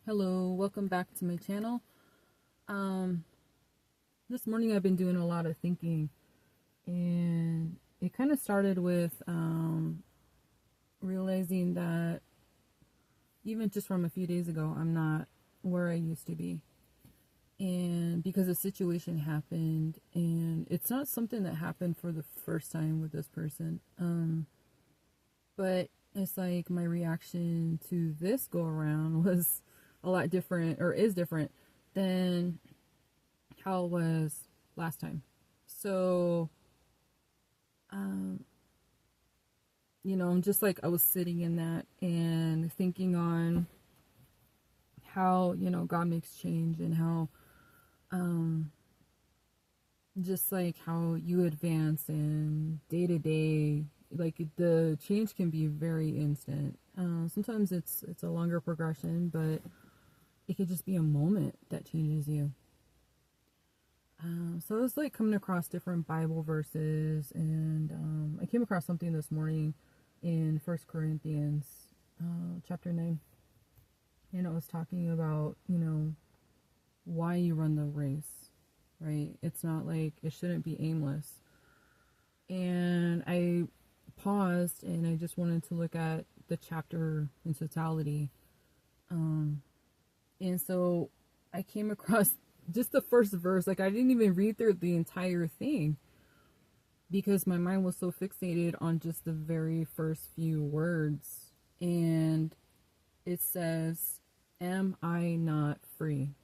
Hello, welcome back to my channel. Um, this morning I've been doing a lot of thinking, and it kind of started with realizing that even just from a few days ago, I'm not where I used to be. And because a situation happened, and it's not something that happened for the first time with this person, but it's like my reaction to this go around was a lot different, or is different than how it was last time. So, um, I'm just like, I was sitting in that and thinking on how, God makes change, and how, just like how you advance and day to day, like the change can be very instant. Sometimes it's a longer progression, but it could just be a moment that changes you. So I was like coming across different Bible verses, and I came across something this morning in First Corinthians chapter 9. And it was talking about, why you run the race, right? It's not like, it shouldn't be aimless. And I paused and I just wanted to look at the chapter in totality. And so I came across just the first verse. Like, I didn't even read through the entire thing because my mind was so fixated on just the very first few words. And it says, "Am I not free?"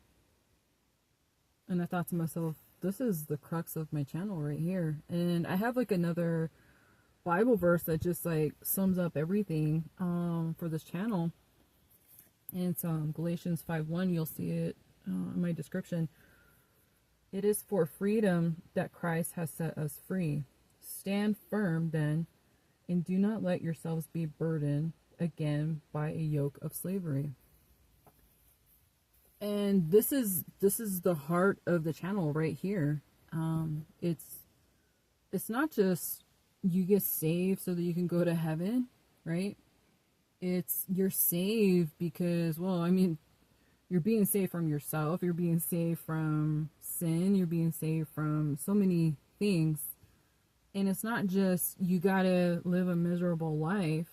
And I thought to myself, this is the crux of my channel right here. And I have like another Bible verse that just like sums up everything for this channel. And it's Galatians 5:1. You'll see it in my description. "It is for freedom that Christ has set us free. Stand firm then, and do not let yourselves be burdened again by a yoke of slavery." And this is the heart of the channel right here. It's not just you get saved so that you can go to heaven, right? It's you're saved because, well, I mean, you're being saved from yourself, you're being saved from sin, you're being saved from so many things. And it's not just you gotta live a miserable life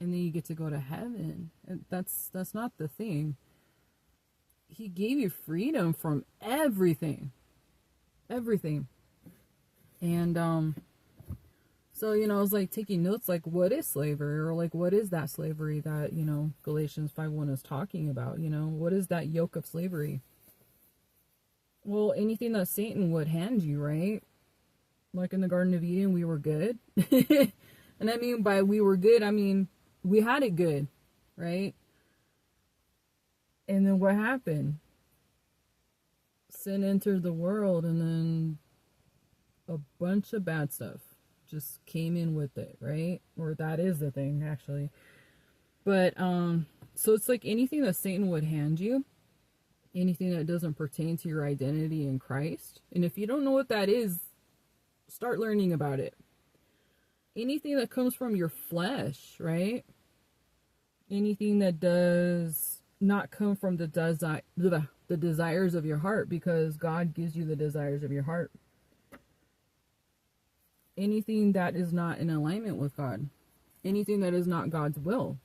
and then you get to go to heaven. That's not the thing. He gave you freedom from everything. Everything. And so, I was like taking notes, like, what is slavery? Or like, what is that slavery that, Galatians 5:1 is talking about? What is that yoke of slavery? Well, anything that Satan would hand you, right? Like in the Garden of Eden, we were good. And I mean, by we were good, I mean, we had it good, right? And then what happened? Sin entered the world, and then a bunch of bad stuff just came in with it, right? Or that is the thing, actually. But so it's like anything that Satan would hand you, anything that doesn't pertain to your identity in Christ. And if you don't know what that is, start learning about it. Anything that comes from your flesh, right? Anything that does not come from the desires of your heart, because God gives you the desires of your heart. Anything that is not in alignment with God, anything that is not God's will,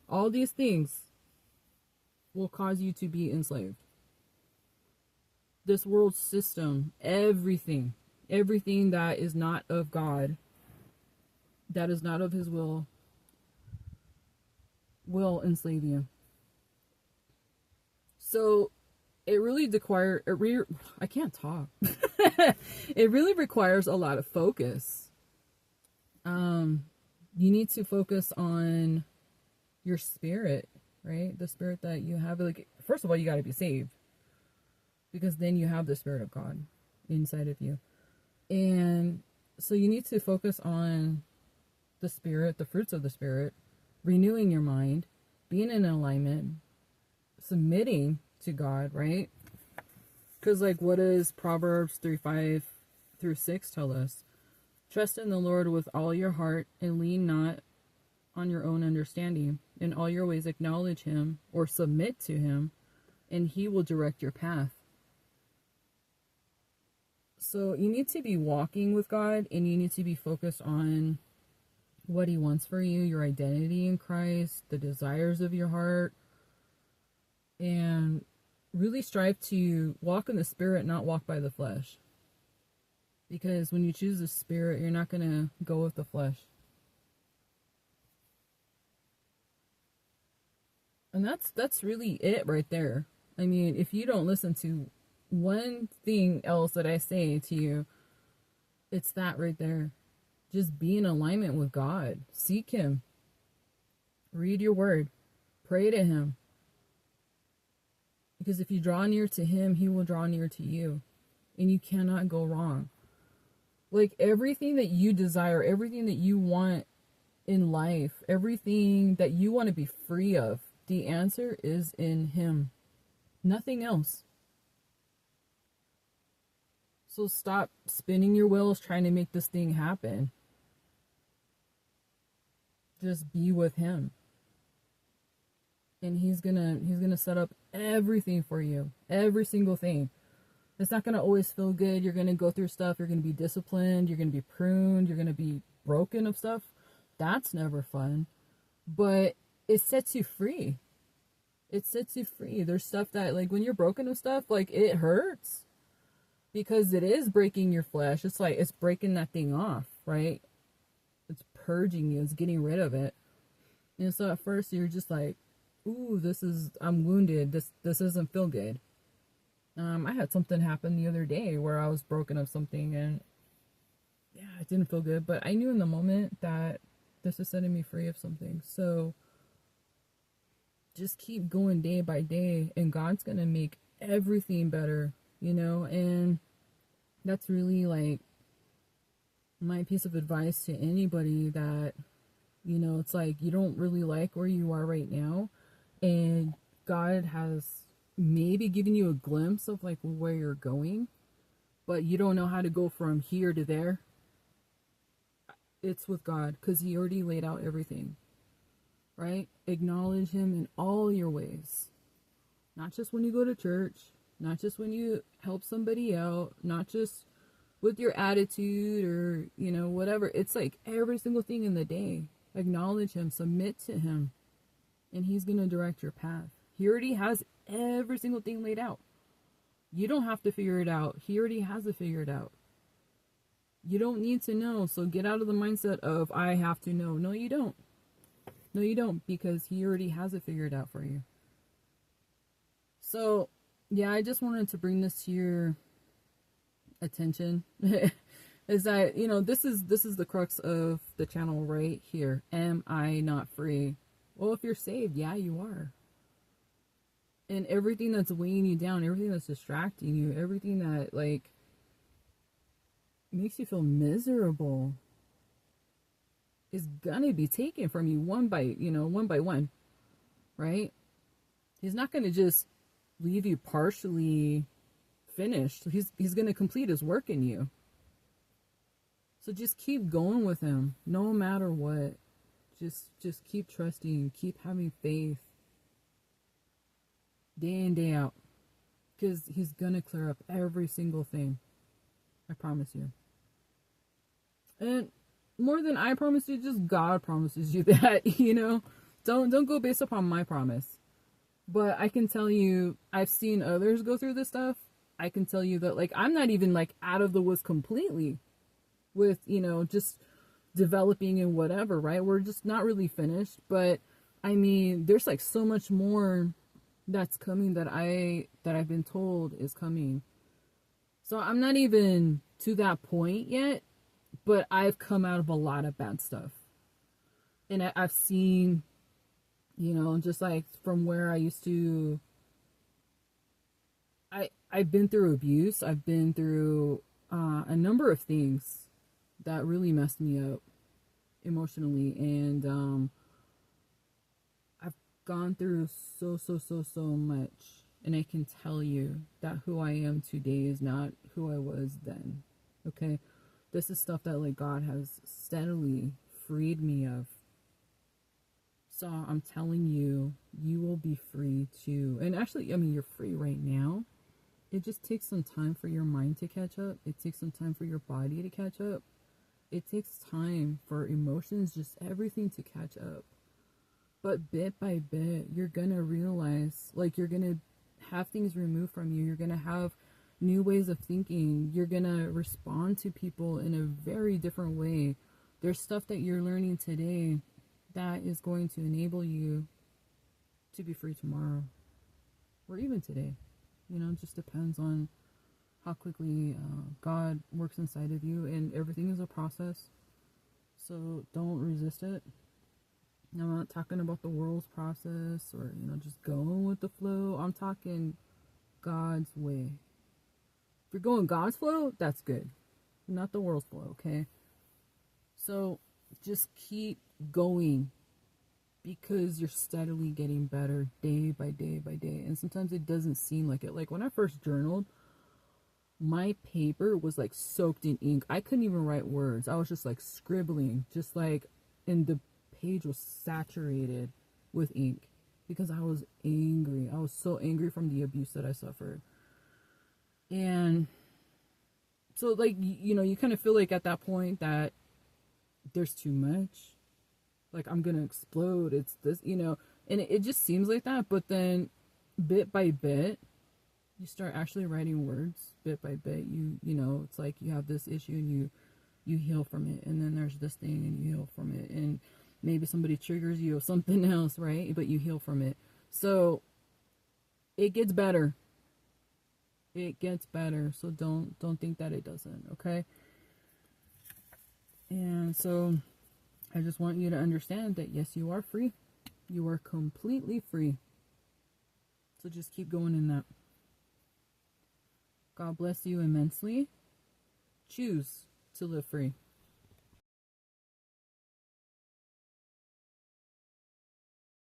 all these things will cause you to be enslaved. This world system, everything that is not of God, that is not of His will enslave you. So it really I can't talk. It really requires a lot of focus. You need to focus on your spirit, right? The spirit that you have. Like, first of all, you got to be saved, because then you have the Spirit of God inside of you. And so you need to focus on the Spirit, the fruits of the Spirit, renewing your mind, being in alignment, submitting to God, right? Because, like, what does Proverbs 3:5-6 tell us? "Trust in the Lord with all your heart and lean not on your own understanding. In all your ways, acknowledge him or submit to him, and he will direct your path. So you need to be walking with God, and you need to be focused on what he wants for you, your identity in Christ, the desires of your heart, and really strive to walk in the Spirit, not walk by the flesh. Because when you choose the Spirit, you're not going to go with the flesh. And that's really it right there. I mean, if you don't listen to one thing else that I say to you, it's that right there. Just be in alignment with God. Seek him. Read your word. Pray to him. Because if you draw near to him, he will draw near to you. And you cannot go wrong. Like everything that you desire, everything that you want in life, everything that you want to be free of, the answer is in him. Nothing else. So stop spinning your wheels trying to make this thing happen. Just be with him. And he's gonna set up everything for you. Every single thing. It's not gonna always feel good. You're gonna go through stuff. You're gonna be disciplined. You're gonna be pruned. You're gonna be broken of stuff. That's never fun. But it sets you free. It sets you free. There's stuff that, like, when you're broken of stuff, like, it hurts. Because it is breaking your flesh. It's like, it's breaking that thing off, right? It's purging you. It's getting rid of it. And so at first you're just like, ooh, I'm wounded. This doesn't feel good. I had something happen the other day where I was broken of something, and yeah, it didn't feel good. But I knew in the moment that this is setting me free of something. So just keep going day by day, and God's going to make everything better, you know? And that's really like my piece of advice to anybody that, you know, it's like you don't really like where you are right now, and God has maybe given you a glimpse of like where you're going, but you don't know how to go from here to there. It's with God, because he already laid out everything, right? Acknowledge him in all your ways, not just when you go to church, not just when you help somebody out, not just with your attitude or, you know, whatever. It's like every single thing in the day. Acknowledge him, submit to him, and he's going to direct your path. He already has every single thing laid out. You don't have to figure it out. He already has it figured out. You don't need to know. So get out of the mindset of, I have to know. No, you don't. No, you don't, because he already has it figured out for you. So, yeah, I just wanted to bring this to your attention. Is that, you know, this is the crux of the channel right here. Am I not free? Well, if you're saved, yeah, you are. And everything that's weighing you down, everything that's distracting you, everything that, like, makes you feel miserable is gonna be taken from you one by one, right? He's not gonna just leave you partially finished. He's gonna complete his work in you. So just keep going with him, no matter what. Just keep trusting, keep having faith, day in, day out, because he's gonna clear up every single thing. I promise you. And more than I promise you, just God promises you that, you know. Don't go based upon my promise. But I can tell you, I've seen others go through this stuff. I can tell you that, like, I'm not even, like, out of the woods completely with, you know, just developing and whatever, right? We're just not really finished. But, I mean, there's, like, so much more that's coming that I've been told is coming. So I'm not even to that point yet, but I've come out of a lot of bad stuff. And I've seen, you know, just like from where I used to, I've been through abuse. I've been through a number of things that really messed me up emotionally. And I've gone through so much. And I can tell you that who I am today is not who I was then. Okay? This is stuff that, like, God has steadily freed me of. So I'm telling you, you will be free to, and actually, I mean, you're free right now. It just takes some time for your mind to catch up. It takes some time for your body to catch up. It takes time for emotions, just everything to catch up. But bit by bit, you're gonna realize, like, you're gonna have things removed from you. You're gonna have new ways of thinking. You're gonna respond to people in a very different way. There's stuff that you're learning today that is going to enable you to be free tomorrow or even today. You know, it just depends on how quickly God works inside of you, and everything is a process. So don't resist it. I'm not talking about the world's process or, you know, just going with the flow. I'm talking God's way. If you're going God's flow, that's good. Not the world's flow, okay? So just keep going because you're steadily getting better day by day by day. And sometimes it doesn't seem like it. Like when I first journaled, my paper was like soaked in ink. I couldn't even write words. I was just like scribbling, just like, and the page was saturated with ink because I was angry. I was so angry from the abuse that I suffered. And so, like, you know, you kind of feel like at that point that there's too much. Like, I'm gonna explode. It's this, you know, and it just seems like that. But then, bit by bit, you start actually writing words. Bit by bit, you know, it's like you have this issue and you heal from it, and then there's this thing and you heal from it, and maybe somebody triggers you or something else, right? But you heal from it. So it gets better. It gets better. So don't think that it doesn't, okay? And so I just want you to understand that yes, you are free. You are completely free. So just keep going in that. God bless you immensely. Choose to live free.